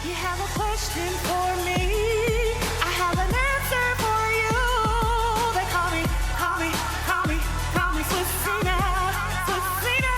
You have a question for me. I have an answer for you. They call me Swisyzinna, Swisyzinna.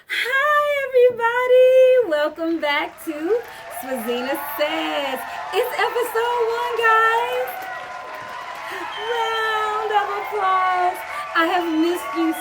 Hi everybody, welcome back to Swisyzinna Says. It's episode 1, guys. Round of applause. I have missed you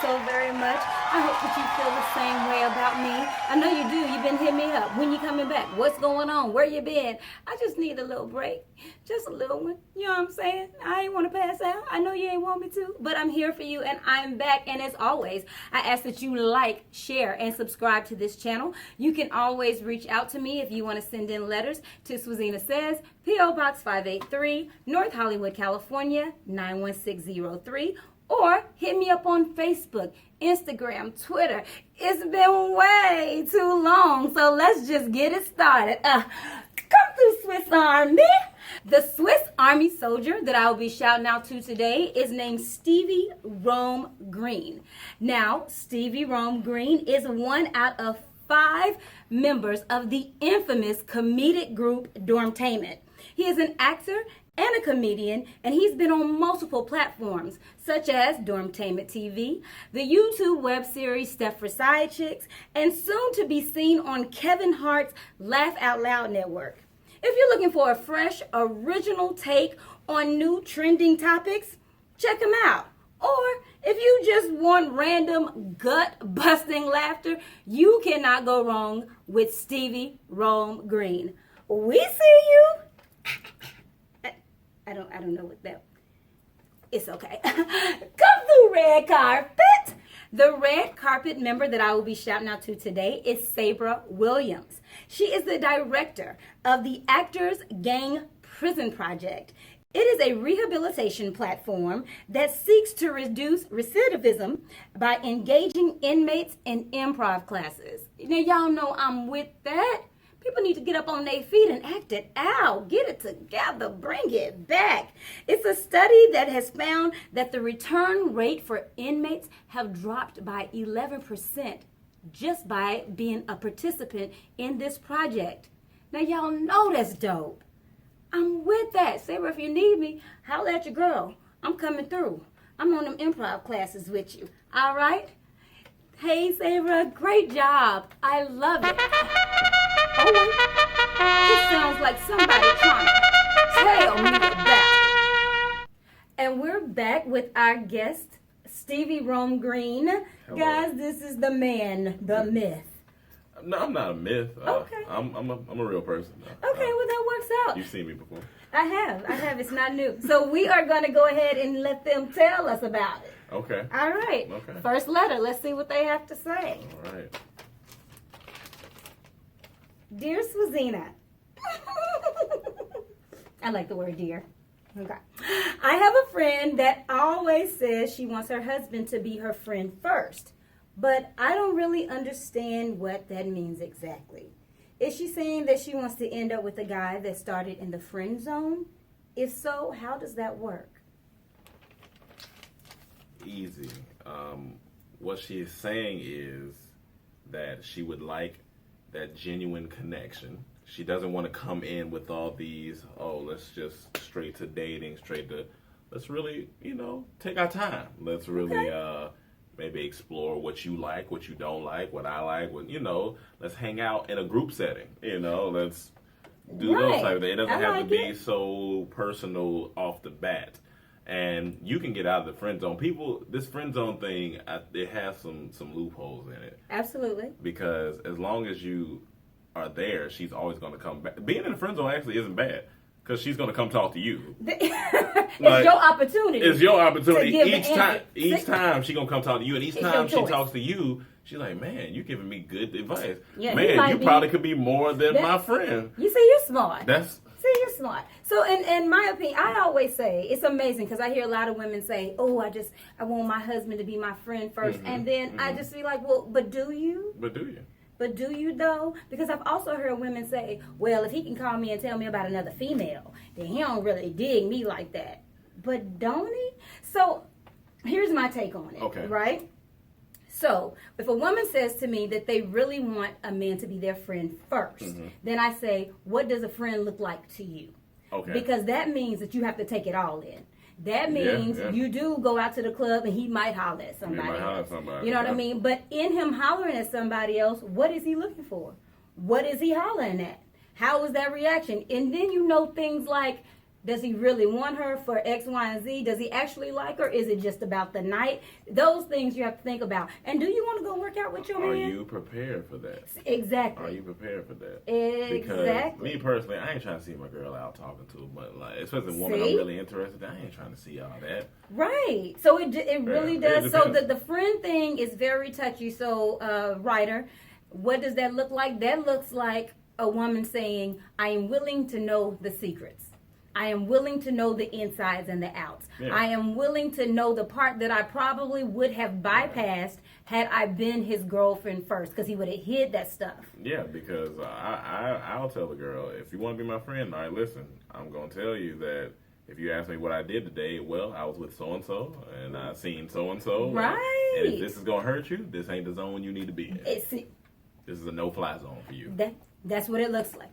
so very much. I hope that you feel the same way about me. I know you do. You've been hitting me up. When you coming back? What's going on? Where you been? I just need a little break. Just a little one. You know what I'm saying? I ain't want to pass out. I know you ain't want me to, but I'm here for you and I'm back. And as always, I ask that you like, share, and subscribe to this channel. You can always reach out to me if you want to send in letters to Swisyzinna Says, P.O. Box 583, North Hollywood, California, 91603. Or hit me up on Facebook, Instagram, Twitter. It's been way too long, so let's just get it started. Come through, Swisarmy. The Swiss Army soldier that I will be shouting out to today is named Stevie Rome Green. Now, Stevie Rome Green is one out of 5 members of the infamous comedic group Dormtainment. He is an actor and a comedian, and he's been on multiple platforms, such as Dormtainment TV, the YouTube web series Stepford Side Chicks, and soon to be seen on Kevin Hart's Laugh Out Loud network. If you're looking for a fresh, original take on new trending topics, check him out. Or if you just want random gut-busting laughter, you cannot go wrong with Stevie Rome Green. We see you. I don't know what that. It's okay. Come through, red carpet. The red carpet member that I will be shouting out to today is Sabra Williams. She is the director of the Actors Gang Prison Project. It is a rehabilitation platform that seeks to reduce recidivism by engaging inmates in improv classes. Now, y'all know I'm with that. People need to get up on their feet and act it out. Get it together. Bring it back. It's a study that has found that the return rate for inmates have dropped by 11% just by being a participant in this project. Now, y'all know that's dope. I'm with that. Sabra, if you need me, holler at your girl. I'm coming through. I'm on them improv classes with you. All right? Hey, Sabra, great job. I love it. Oh, wait. It sounds like somebody trying to tell me about. And we're back with our guest, Stevie Rome Green. Hello. Guys, this is the man, the myth. No, I'm not a myth. Okay. I'm a real person. Okay, well, that works out. You've seen me before. I have. It's not new. So we are going to go ahead and let them tell us about it. Okay. All right. Okay. First letter. Let's see what they have to say. All right. Dear Swisyzinna. I like the word dear. Okay. I have a friend that always says she wants her husband to be her friend first, but I don't really understand what that means exactly. Is she saying that she wants to end up with a guy that started in the friend zone? If so, how does that work? Easy. What she is saying is that she would like that genuine connection. She doesn't want to come in with all these, let's just straight to dating, let's really, take our time. Let's really, maybe explore what you like, what you don't like, what I like, let's hang out in a group setting, let's do those type of things. It doesn't have to be so personal off the bat. And you can get out of the friend zone. This friend zone thing, it has some loopholes in it. Absolutely. Because as long as you are there, she's always going to come back. Being in the friend zone actually isn't bad. Because she's going to come talk to you. It's your opportunity. It's your opportunity. Each time she's going to come talk to you. And each time she talks to you, she's like, man, you're giving me good advice. Yeah, man, you probably could be more than my friend. You see, you're smart. See, you're smart. So in my opinion, I always say, it's amazing because I hear a lot of women say, oh, I want my husband to be my friend first. Mm-hmm, and then I just be like, well, but do you? But do you, though? Because I've also heard women say, well, if he can call me and tell me about another female, then he don't really dig me like that. But don't he? So here's my take on it, right? So, if a woman says to me that they really want a man to be their friend first, then I say, what does a friend look like to you? Okay. Because that means that you have to take it all in. That means you do go out to the club and he might holler at somebody else. You know what I mean? But in him hollering at somebody else, what is he looking for? What is he hollering at? How is that reaction? And then you know things like, does he really want her for X, Y, and Z? Does he actually like her? Is it just about the night? Those things you have to think about. And do you want to go work out with your man? Are you prepared for that? Exactly. Are you prepared for that? Exactly. Because me personally, I ain't trying to see my girl out talking to, but like, especially a woman I'm really interested in, I ain't trying to see all that. Right. So it really does. So the friend thing is very touchy. So, writer, what does that look like? That looks like a woman saying, I am willing to know the secrets. I am willing to know the insides and the outs. Yeah. I am willing to know the part that I probably would have bypassed had I been his girlfriend first, because he would have hid that stuff. Yeah, because I'll tell the girl, if you want to be my friend, all right, listen, I'm going to tell you that if you ask me what I did today, well, I was with so-and-so, and I seen so-and-so. Right. And if this is going to hurt you, this ain't the zone you need to be in. This is a no-fly zone for you. That's what it looks like.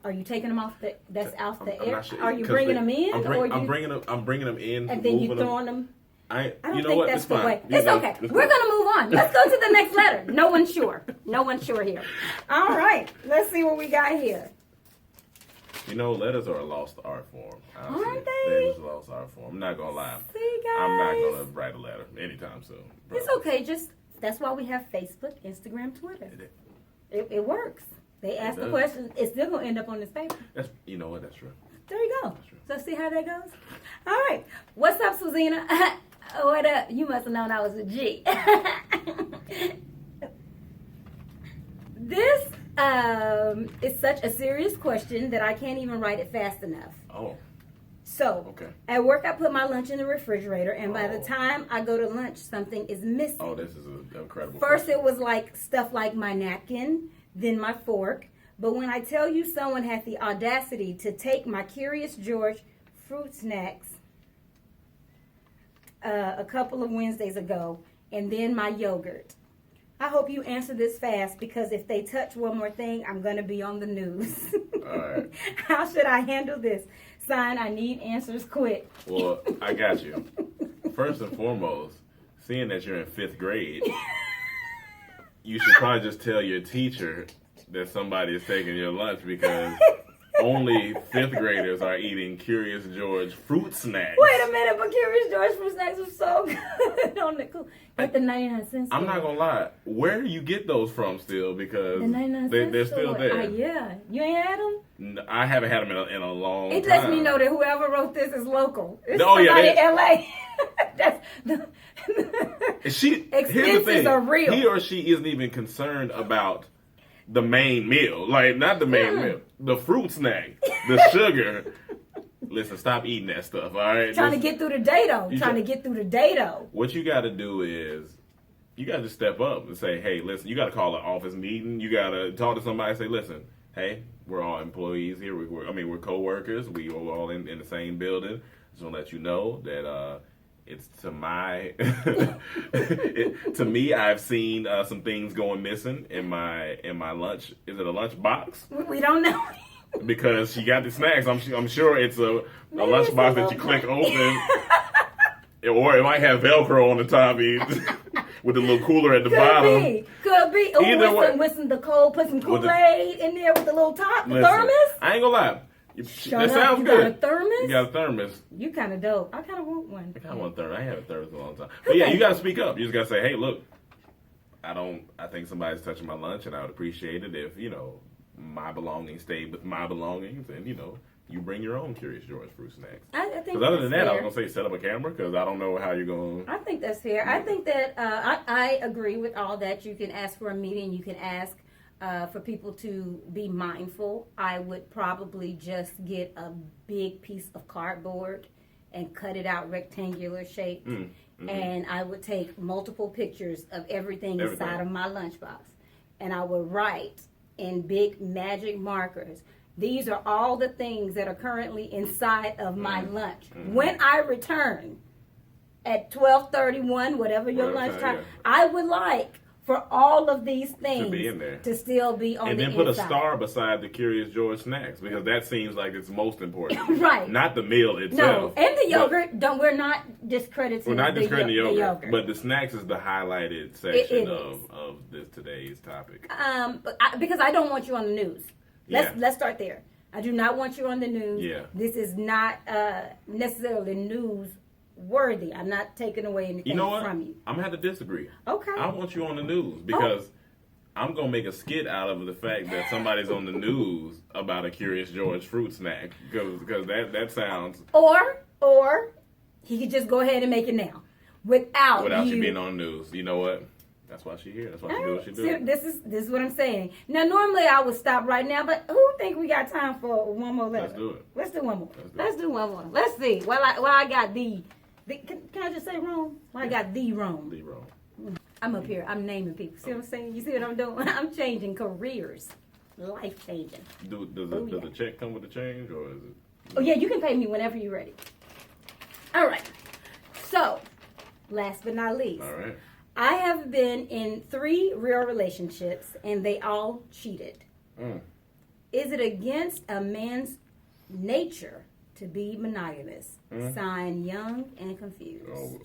Are you taking them off the? That's out the air. Sure, are you bringing them in? I'm bringing them in, and then you throwing them. I don't you know think what? that's It's the fine. way. It's okay. We're gonna move on. Let's go to the next letter. No one's sure. No one's sure here. All right. Let's see what we got here. You know, letters are a lost art form. Aren't they? They're a lost art form. I'm not gonna lie. See, guys. I'm not gonna write a letter anytime soon. Bro. It's okay. That's why we have Facebook, Instagram, Twitter. It works. They ask the question. It's still gonna end up on this paper. You know what? That's true. There you go. So see how that goes. All right. What's up, Swissyzinna? What up? You must have known I was a G. This is such a serious question that I can't even write it fast enough. Oh. So, okay. At work, I put my lunch in the refrigerator, and by the time I go to lunch, something is missing. Oh, this is an incredible First, question. it was like stuff like my napkin, then my fork. But when I tell you someone had the audacity to take my Curious George fruit snacks a couple of Wednesdays ago, and then my yogurt. I hope you answer this fast, because if they touch one more thing, I'm going to be on the news. All right. How should I handle this? Sign, I need answers quick. Well, I got you. First and foremost, seeing that you're in 5th grade, you should probably just tell your teacher that somebody is taking your lunch, because only 5th graders are eating Curious George fruit snacks. Wait a minute, but Curious George fruit snacks are so good on the cool. At the 99 cents store. I'm not gonna lie. Where do you get those from still? Because the 99 they're still there. Yeah. You ain't had them? No, I haven't had them in a long time. It lets me know that whoever wrote this is local. It's Oh, somebody yeah, in LA. That's the here's the thing. Are real. He or she isn't even concerned about the main meal. Like, not the main meal. The fruit snack. The sugar. Listen, stop eating that stuff, all right? Trying to get through the day, though. What you got to do is, you got to just step up and say, hey, listen, you got to call an office meeting. You got to talk to somebody and say, listen, hey, we're all employees here. We're co-workers. We are all in the same building. Just want to let you know that it's to me, I've seen some things going missing in my lunch. Is it a lunch box? We don't know. Because she got the snacks. I'm sure it's a lunchbox that you click open. Or it might have Velcro on the top with the little cooler at the bottom. Could be. Ooh, with some put some Kool-Aid in there with the little top, the thermos. I ain't gonna lie. That sounds good. You got a thermos? You got a thermos. You kind of dope. I kind of want one. I kind of want a thermos. I ain't had a thermos in a long time. But yeah, you got to speak up. You just got to say, hey, look, I think somebody's touching my lunch, and I would appreciate it if, my belongings stayed with my belongings, and, you bring your own Curious George fruit snacks. I think because other than that, I was going to say set up a camera, because I don't know how you're going to... I think that's fair. I think that I agree with all that. You can ask for a meeting. You can ask for people to be mindful. I would probably just get a big piece of cardboard and cut it out rectangular shape. Mm-hmm. And I would take multiple pictures of everything inside of my lunchbox. And I would write in big magic markers, these are all the things that are currently inside of my lunch. Mm-hmm. When I return, at 12:31, whatever your Whatever lunchtime. time, I would like for all of these things be in there. to still be on And the then put inside. a star beside the Curious George snacks because that seems like it's most important. Right. Not the meal No, itself. and the but- yogurt. We're not discrediting. We're not discrediting the the yogurt, but the snacks is the highlighted section It is. of this today's topic. Because I don't want you on the news. Yeah. Let's start there. I do not want you on the news. Yeah. This is not necessarily news worthy. I'm not taking away anything You know what? from you. I'm gonna have to disagree. Okay. I want you on the news because I'm gonna make a skit out of the fact that somebody's on the news about a Curious George fruit snack because that sounds Or he could just go ahead and make it now without you being on the news. You know what? That's why she here. That's why she do what she See, do. this is what I'm saying. Now, normally I would stop right now, but who think we got time for one more letter? Let's do it. Let's do one more. Let's Let's do one more. Let's see. While I got the can I just say Rome? Well, I got the Rome. Be wrong. I'm up here. I'm naming people. See what I'm saying? You see what I'm doing? I'm changing careers. Life changing. Does the check come with the change or is it? Oh, yeah, you can pay me whenever you're ready. All right. So, last but not least, All right. I have been in 3 real relationships, and they all cheated. Is it against a man's nature to be monogamous? Signed, Young and Confused. Oh,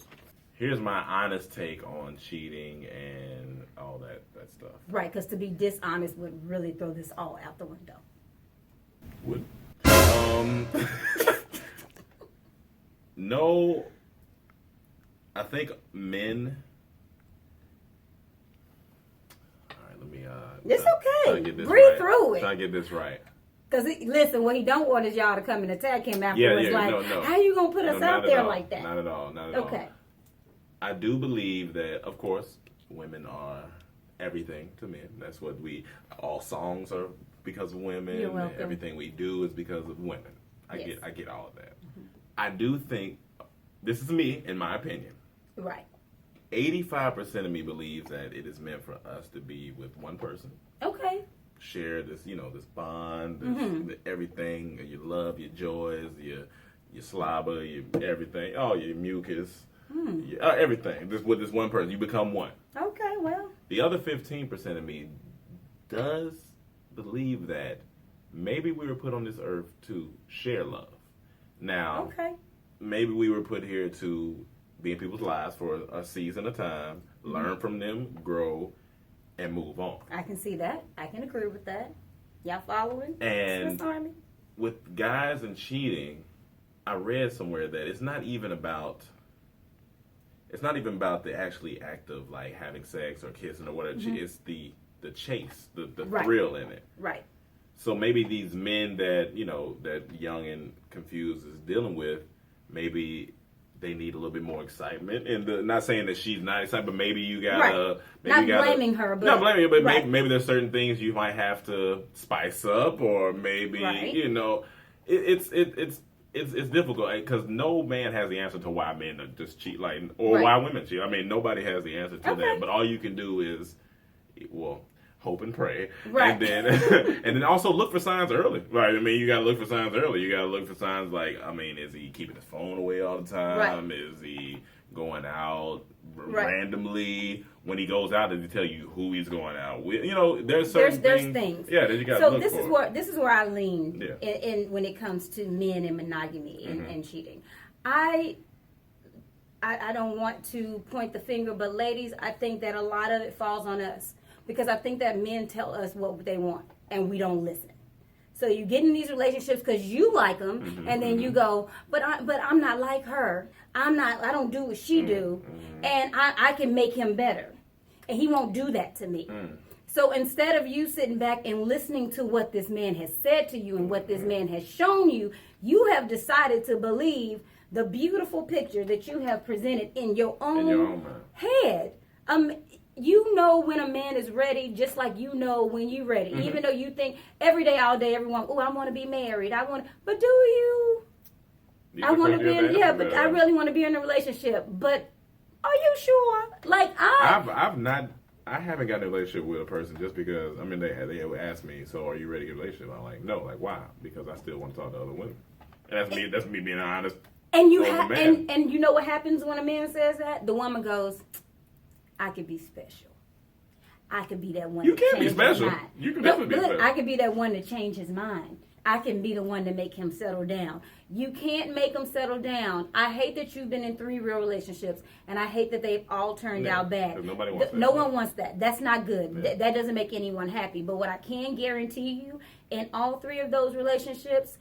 here's my honest take on cheating and all that stuff. Right, because to be dishonest would really throw this all out the window. Would no, I think men. All right, let me. It's try okay. to get this Breathe right. through it. Try to get this right. Because, listen, what he don't want is y'all to come and attack him afterwards. Yeah, like, no. how you going to put us No, not out at there all. like that? Not at all. Not at all. Okay. I do believe that, of course, women are everything to men. That's what all songs are because of women. You're welcome. Everything we do is because of women. I Yes. get all of that. I do think, this is me, in my opinion, Right. 85% of me believes that it is meant for us to be with one person. Okay. Share this, this bond, this, everything, your love, your joys, your slobber, your everything, your mucus, everything. Just with this one person, you become one. Okay, well. The other 15% of me does believe that maybe we were put on this earth to share love. Now, Okay. maybe we were put here to be in people's lives for a season of time, learn from them, grow, and move on. I can see that. I can agree with that. Y'all following? And Swisarmy? with guys and cheating, I read somewhere that it's not even about the actually act of like having sex or kissing or whatever. It's the chase, the Right. thrill in it. Right. So maybe these men that that Young and Confused is dealing with, maybe they need a little bit more excitement. And not saying that she's not excited, but maybe you gotta Not blaming her, but not blaming her, but right. maybe there's certain things you might have to spice up, or maybe Right. it's difficult because no man has the answer to why men just cheat, or Right. why women cheat. I mean, nobody has the answer to Okay. that. But all you can do is, hope and pray, Right. and then and then also look for signs early. Right? I mean, you gotta look for signs early. You gotta look for signs is he keeping his phone away all the time? Right. Is he going out Right. randomly? When he goes out, does he tell you who he's going out with? There's certain There's things. Yeah, that you gotta So look this for. this is where I lean Yeah. in when it comes to men and monogamy and cheating. I don't want to point the finger, but ladies, I think that a lot of it falls on us because I think that men tell us what they want and we don't listen. So you get in these relationships because you like them, and then you go, but I'm not like her. I don't do what she do, and I can make him better, and he won't do that to me. So instead of you sitting back and listening to what this man has said to you and what this man has shown you, you have decided to believe the beautiful picture that you have presented in your own mind. head. You know when a man is ready, just like you know when you're ready. Even though you think every day, all day, everyone, I want to be married. But do you? I want to be in, but I really want to be in a relationship. But are you sure? I haven't gotten a relationship with a person just because, they would ask me, so are you ready to get a relationship? I'm like, no, why? Because I still want to talk to other women. And that's me being honest. And you Or the have, man. and you know what happens when a man says that? The woman goes, "I could be special. I could be that one." You to can be change his special. mind." You can No, definitely be look, special. I could be that one to change his mind. I can be the one to make him settle down. You can't make him settle down. I hate that you've been in 3 real relationships, and I hate that they've all turned Yeah, out bad. 'cause nobody wants that. No one wants that. That's not good. Yeah. That doesn't make anyone happy. But what I can guarantee you, in all 3 of those relationships,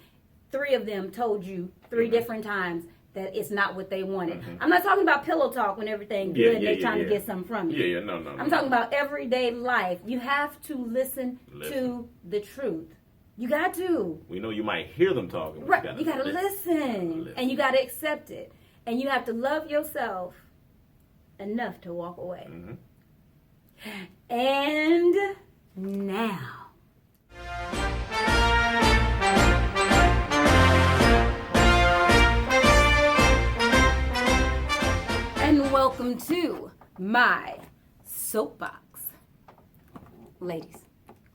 3 of them told you 3 different times that it's not what they wanted. I'm not talking about pillow talk when everything's good and they're trying to get something from you. Yeah, no. I'm talking about everyday life. You have to listen to the truth. You got to. We know you might hear them talking. But Right. You got to listen. And you got to accept it. And you have to love yourself enough to walk away. And now. And welcome to my soapbox. Ladies,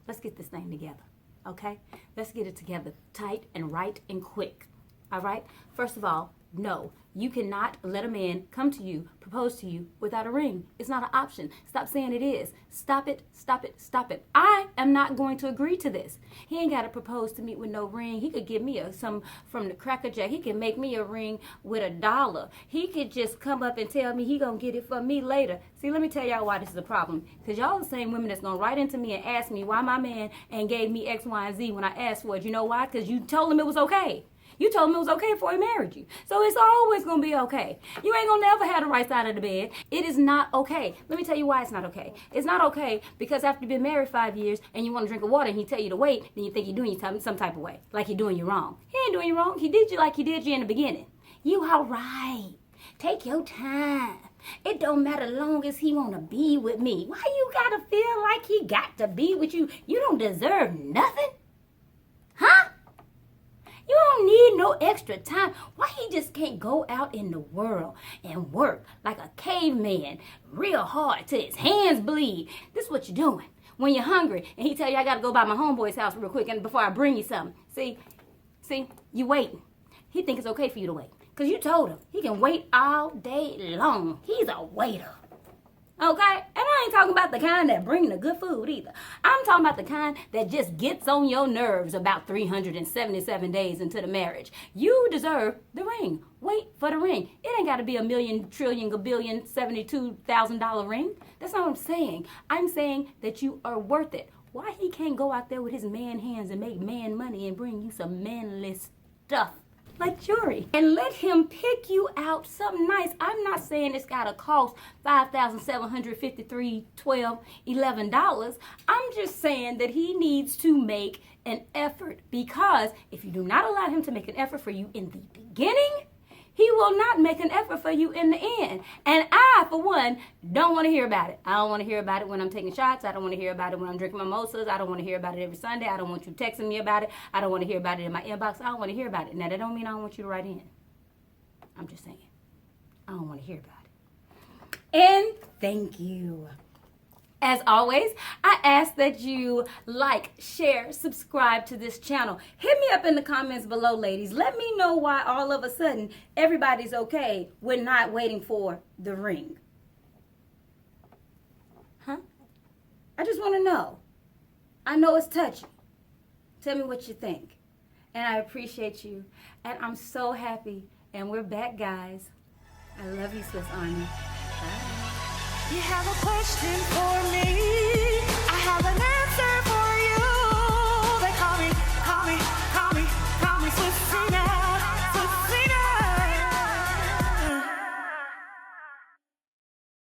let's get this thing together, okay? Let's get it together tight and right and quick, all right? First of all, no, you cannot let a man come to you, propose to you without a ring. It's not an option. Stop saying it is. Stop it, stop it, stop it. I am not going to agree to this. He ain't got to propose to me with no ring. He could give me some from the Cracker Jack. He can make me a ring with $1. He could just come up and tell me he gonna get it for me later. See, let me tell y'all why this is a problem. Because y'all the same women that's gonna write into me and ask me why my man ain't gave me X, Y, and Z when I asked for it. You know why? Because you told him it was okay. You told him it was okay before he married you. So it's always going to be okay. You ain't going to never have the right side of the bed. It is not okay. Let me tell you why it's not okay. It's not okay because after you've been married 5 years and you want to drink of water and he tell you to wait, then you think he's doing you some type of way. Like he's doing you wrong. He ain't doing you wrong. He did you like he did you in the beginning. You all right. Take your time. It don't matter long as he want to be with me. Why you got to feel like he got to be with you? You don't deserve nothing? Huh? You don't need no extra time. Why he just can't go out in the world and work like a caveman real hard till his hands bleed? This is what you're doing. When you're hungry and he tell you I got to go by my homeboy's house real quick and before I bring you something. See, you waiting. He think it's okay for you to wait because you told him he can wait all day long. He's a waiter. Okay? And I ain't talking about the kind that bring the good food either. I'm talking about the kind that just gets on your nerves about 377 days into the marriage. You deserve the ring. Wait for the ring. It ain't got to be a million, trillion, gabillion, $72,000 ring. That's not what I'm saying. I'm saying that you are worth it. Why he can't go out there with his man hands and make man money and bring you some manly stuff? Like jewelry, and let him pick you out something nice. I'm not saying it's gotta cost $5,753, $12, $11. I'm just saying that he needs to make an effort, because if you do not allow him to make an effort for you in the beginning, he will not make an effort for you in the end. And I, for one, don't want to hear about it. I don't want to hear about it when I'm taking shots. I don't want to hear about it when I'm drinking mimosas. I don't want to hear about it every Sunday. I don't want you texting me about it. I don't want to hear about it in my inbox. I don't want to hear about it. Now, that don't mean I don't want you to write in. I'm just saying. I don't want to hear about it. And thank you. As always, I ask that you like, share, subscribe to this channel. Hit me up in the comments below, ladies. Let me know why all of a sudden everybody's okay with not waiting for the ring. Huh? I just want to know. I know it's touchy. Tell me what you think. And I appreciate you. And I'm so happy. And we're back, guys. I love you, Swisarmy. Bye. You have a question for me?